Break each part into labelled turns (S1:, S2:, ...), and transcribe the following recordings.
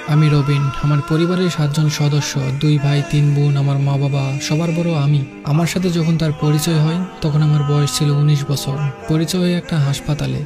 S1: আমি রবিন। আমার পরিবারের 7 জন সদস্য, 2 ভাই 3 বোন, আমার মা বাবা, সবার বড় আমি। আমার সাথে যখন তার পরিচয় হয় তখন আমার বয়স ছিল 19 বছর। পরিচয় হয় একটা হাসপাতালে,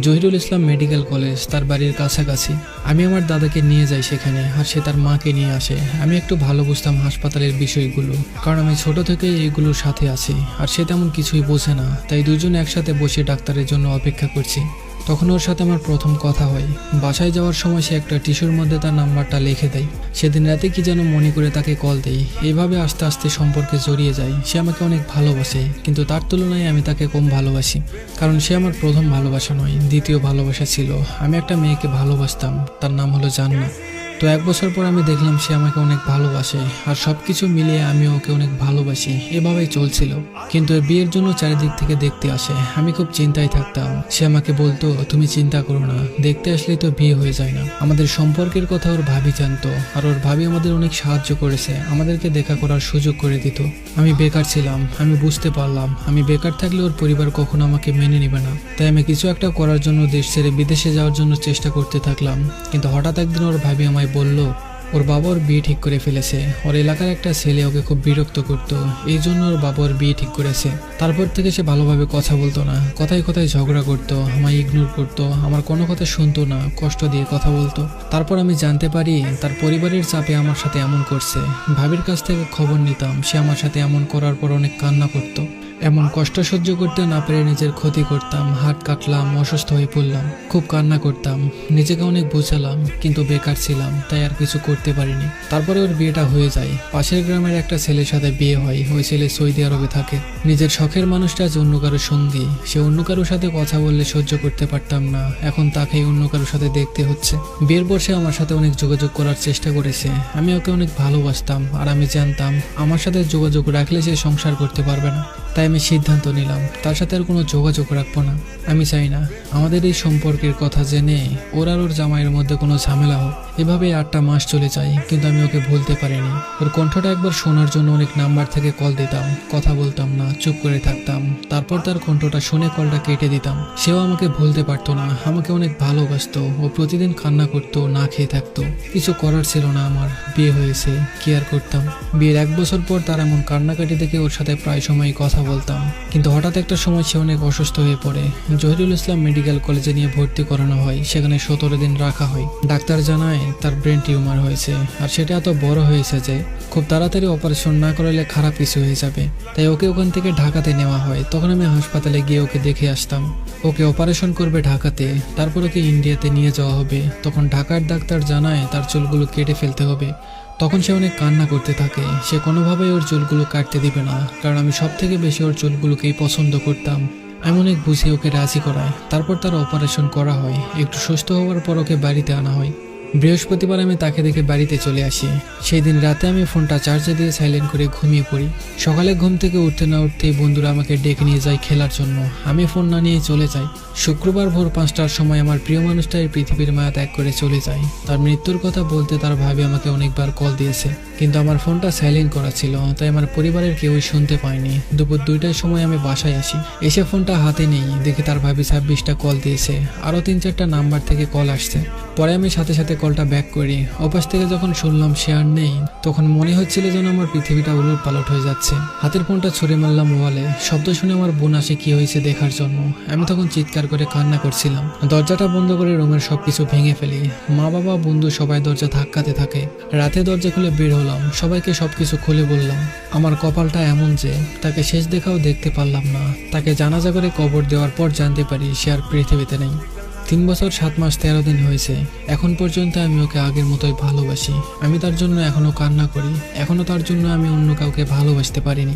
S1: জহিরুল ইসলাম মেডিকেল কলেজ, তার বাড়ির কাছাকাছি। আমি আমার দাদাকে নিয়ে যাই সেখানে, আর সে তার মাকে নিয়ে আসে। আমি একটু ভালো বুঝতাম হাসপাতালের বিষয়গুলো, কারণ আমি ছোট থেকেই এইগুলোর সাথে আছি। আর সে তেমন কিছুই বোঝে না, তাই দুজন একসাথে বসে ডাক্তারের জন্য অপেক্ষা করছি। তখন ওর সাথে আমার প্রথম কথা হয়। বাসায় যাওয়ার সময় সে একটা টিস্যুর মধ্যে তার নাম্বারটা লিখে দেয়। সেদিন রাতে কি যেন মনে করে তাকে কল দেই। এইভাবে আস্তে আস্তে সম্পর্কে জড়িয়ে যায়। সে আমাকে অনেক ভালোবাসে, কিন্তু তার তুলনায় আমি তাকে কম ভালোবাসি, কারণ সে আমার প্রথম ভালোবাসা নয়, দ্বিতীয় ভালোবাসা ছিল। আমি একটা মেয়েকে ভালোবাসতাম, তার নাম হলো জান্নাত। তো 1 বছর পর আমি দেখলাম সে আমাকে অনেক ভালোবাসে, আর সবকিছু মিলিয়ে আমি ওকে অনেক ভালোবাসি। এভাবেই চলছিল। কিন্তু এর বিয়ের জন্য চারিদিক থেকে দেখতে আসে। আমি খুব চিন্তায় থাকতাম। সে আমাকে বলতো, তুমি চিন্তা করো না, দেখতে আসলেই তো বিয়ে হয়ে যায় না। আমাদের সম্পর্কের কথা ওর ভাবি জানতো, আর ওর ভাবি আমাদের অনেক সাহায্য করেছে, আমাদেরকে দেখা করার সুযোগ করে দিত। আমি বেকার ছিলাম, আমি বুঝতে পারলাম আমি বেকার থাকলে ওর পরিবার কখনো আমাকে মেনে নেবে না। তাই আমি কিছু একটা করার জন্য দেশ ছেড়ে বিদেশে যাওয়ার জন্য চেষ্টা করতে থাকলাম। কিন্তু হঠাৎ একদিন ওর ভাবি আমায় বলল, ওর বাবা ওর বিয়ে ঠিক করে ফেলেছে। ওর এলাকার একটা ছেলে ওকে খুব বিরক্ত করতো, এই জন্য ওর বাবা ওর বিয়ে ঠিক করেছে। তারপর থেকে সে ভালোভাবে কথা বলতো না, কথায় কথায় ঝগড়া করতো, আমায় ইগনোর করতো, আমার কোনো কথা শুনতো না, কষ্ট দিয়ে কথা বলতো। তারপর আমি জানতে পারি তার পরিবারের চাপে আমার সাথে এমন করছে। ভাবির কাছ থেকে খবর নিতাম, সে আমার সাথে এমন করার পর অনেক কান্না করতো। এমন কষ্ট সহ্য করতে না পেরে নিজের ক্ষতি করতাম, হাত কাটলাম, অসুস্থ হয়ে পড়লাম, খুব কান্না করতাম, নিজেকে অনেক বোঝালাম, কিন্তু বেকার ছিলাম, তাই আর কিছু করতে পারিনি। তারপরে ওর বিয়েটা হয়ে যায়। পাশের গ্রামের একটা ছেলের সাথে বিয়ে হয়। ওই ছেলে সৌদি আরবে থাকে। নিজের শখের মানুষটা আজ অন্য কারোর সঙ্গী। সে অন্য কারোর সাথে কথা বললে সহ্য করতে পারতাম না, এখন তাকেই অন্য কারোর সাথে দেখতে হচ্ছে। বিয়ের পর সে আমার সাথে অনেক যোগাযোগ করার চেষ্টা করেছে। আমি ওকে অনেক ভালোবাসতাম, আর আমি জানতাম আমার সাথে যোগাযোগ রাখলে সে সংসার করতে পারবে না। তাই আমি সিদ্ধান্ত নিলাম তার সাথে আর কোনো যোগাযোগ রাখবো না। আমি চাই না আমাদের এই সম্পর্কের কথা জেনে ওর আর ওর জামাইয়ের মধ্যে কোনো ঝামেলা হোক। এভাবে 8টা মাস চলে যায়, কিন্তু আমি ওকে ভুলতে পারিনি। ওর কণ্ঠটা একবার শোনার জন্য অনেক নাম্বার থেকে কল দিতাম, কথা বলতাম না, চুপ করে থাকতাম। তারপর তার কণ্ঠটা শুনে কলটা কেটে দিতাম। সেও আমাকে ভুলতে পারতো না, আমাকে অনেক ভালোবাসতো। ও প্রতিদিন কান্না করতো, না খেয়ে থাকতো। কিছু করার ছিল না আমার, বিয়ে হয়েছে, কি আর করতাম। বিয়ের 1 বছর পর তার এমন কান্নাকাটি দেখে ওর সাথে প্রায় সময় কথা বলতাম। কিন্তু হঠাৎ একটা সময় সে অনেক অসুস্থ হয়ে পড়ে। জহিরুল ইসলাম মেডিকেল কলেজে নিয়ে ভর্তি করানো হয়। সেখানে 17 দিন রাখা হয়। ডাক্তার জানায় তার ব্রেন টিউমার হয়েছে, আর সেটা এত বড় হয়েছে যে খুব তাড়াতাড়ি অপারেশন না করালে খারাপ কিছু হয়ে যাবে। তাই ওকে ওখান থেকে ঢাকাতে নেওয়া হয়। তখন আমি হাসপাতালে গিয়ে ওকে দেখে আসতাম। ওকে অপারেশন করবে ঢাকাতে, তারপর ওকে ইন্ডিয়াতে নিয়ে যাওয়া হবে। তখন ঢাকার ডাক্তার জানায় তার চুলগুলো কেটে ফেলতে হবে। তখন সে অনেক কান্না করতে থাকে। সে কোনোভাবেই ওর চুলগুলো কাটতে দিবে না, কারণ আমি সব থেকে বেশি ওর চুলগুলোকেই পছন্দ করতাম। আমি অনেক বুঝিয়ে ওকে রাজি করাই। তারপর তার অপারেশন করা হয়। একটু সুস্থ হওয়ার পর ওকে বাড়িতে আনা হয়। বৃহস্পতিবার আমি তাকে দেখে বাড়িতে চলে আসি। সেই দিন রাতে আমি ফোনটা চার্জে দিয়ে সাইলেন্ট করে ঘুমিয়ে পড়ি। সকালে ঘুম থেকে উঠতে না উঠতেই বন্ধুরা আমাকে ডেকে নিয়ে যায় খেলার জন্য। আমি ফোন না নিয়ে চলে যাই। শুক্রবার ভোর 5টার সময় আমার প্রিয় মানুষটা এই পৃথিবীর মায়া ত্যাগ করে চলে যায়। তার মৃত্যুর কথা বলতে তার ভাবি আমাকে অনেকবার কল দিয়েছে, কিন্তু আমার ফোনটা সাইলেন্ট করা ছিল, তাই আমার পরিবারের কেউই শুনতে পায়নি। দুপুর 2টার সময় আমি বাসায় আসি। এসে ফোনটা হাতে নেই, দেখি তার ভাবি 26টা কল দিয়েছে, আরও 3-4টা নাম্বার থেকে কল আসছে। পরে আমি সাথে সাথে কলটা ব্যাক করি। ওপাশ থেকে যখন শুনলাম সে আর নেই, তখন মনে হচ্ছিল যেন আমার পৃথিবীটা উলট পালট হয়ে যাচ্ছে। হাতের ফোনটা ছুঁড়ে মারলাম ওয়ালে। শব্দ শুনে আমার বোন আসে কি হয়েছে দেখার জন্য। আমি তখন চিৎকার করে কান্না করছিলাম। দরজাটা বন্ধ করে রুমের সবকিছু ভেঙে ফেলি। মা বাবা বন্ধু সবাই দরজা ধাক্কাতে থাকে। রাতে দরজা খুলে বের হলাম, সবাইকে সবকিছু খুলে বললাম। আমার কপালটা এমন যে তাকে শেষ দেখাও দেখতে পারলাম না। তাকে জানাজা করে কবর দেওয়ার পর জানতে পারি সে আর পৃথিবীতে নেই। 3 বছর 7 মাস 13 দিন হয়েছে। এখন পর্যন্ত আমি ওকে আগের মতোই ভালোবাসি। আমি তার জন্য এখনো কান্না করি। এখনো তার জন্য আমি অন্য কাউকে ভালোবাসতে পারিনি।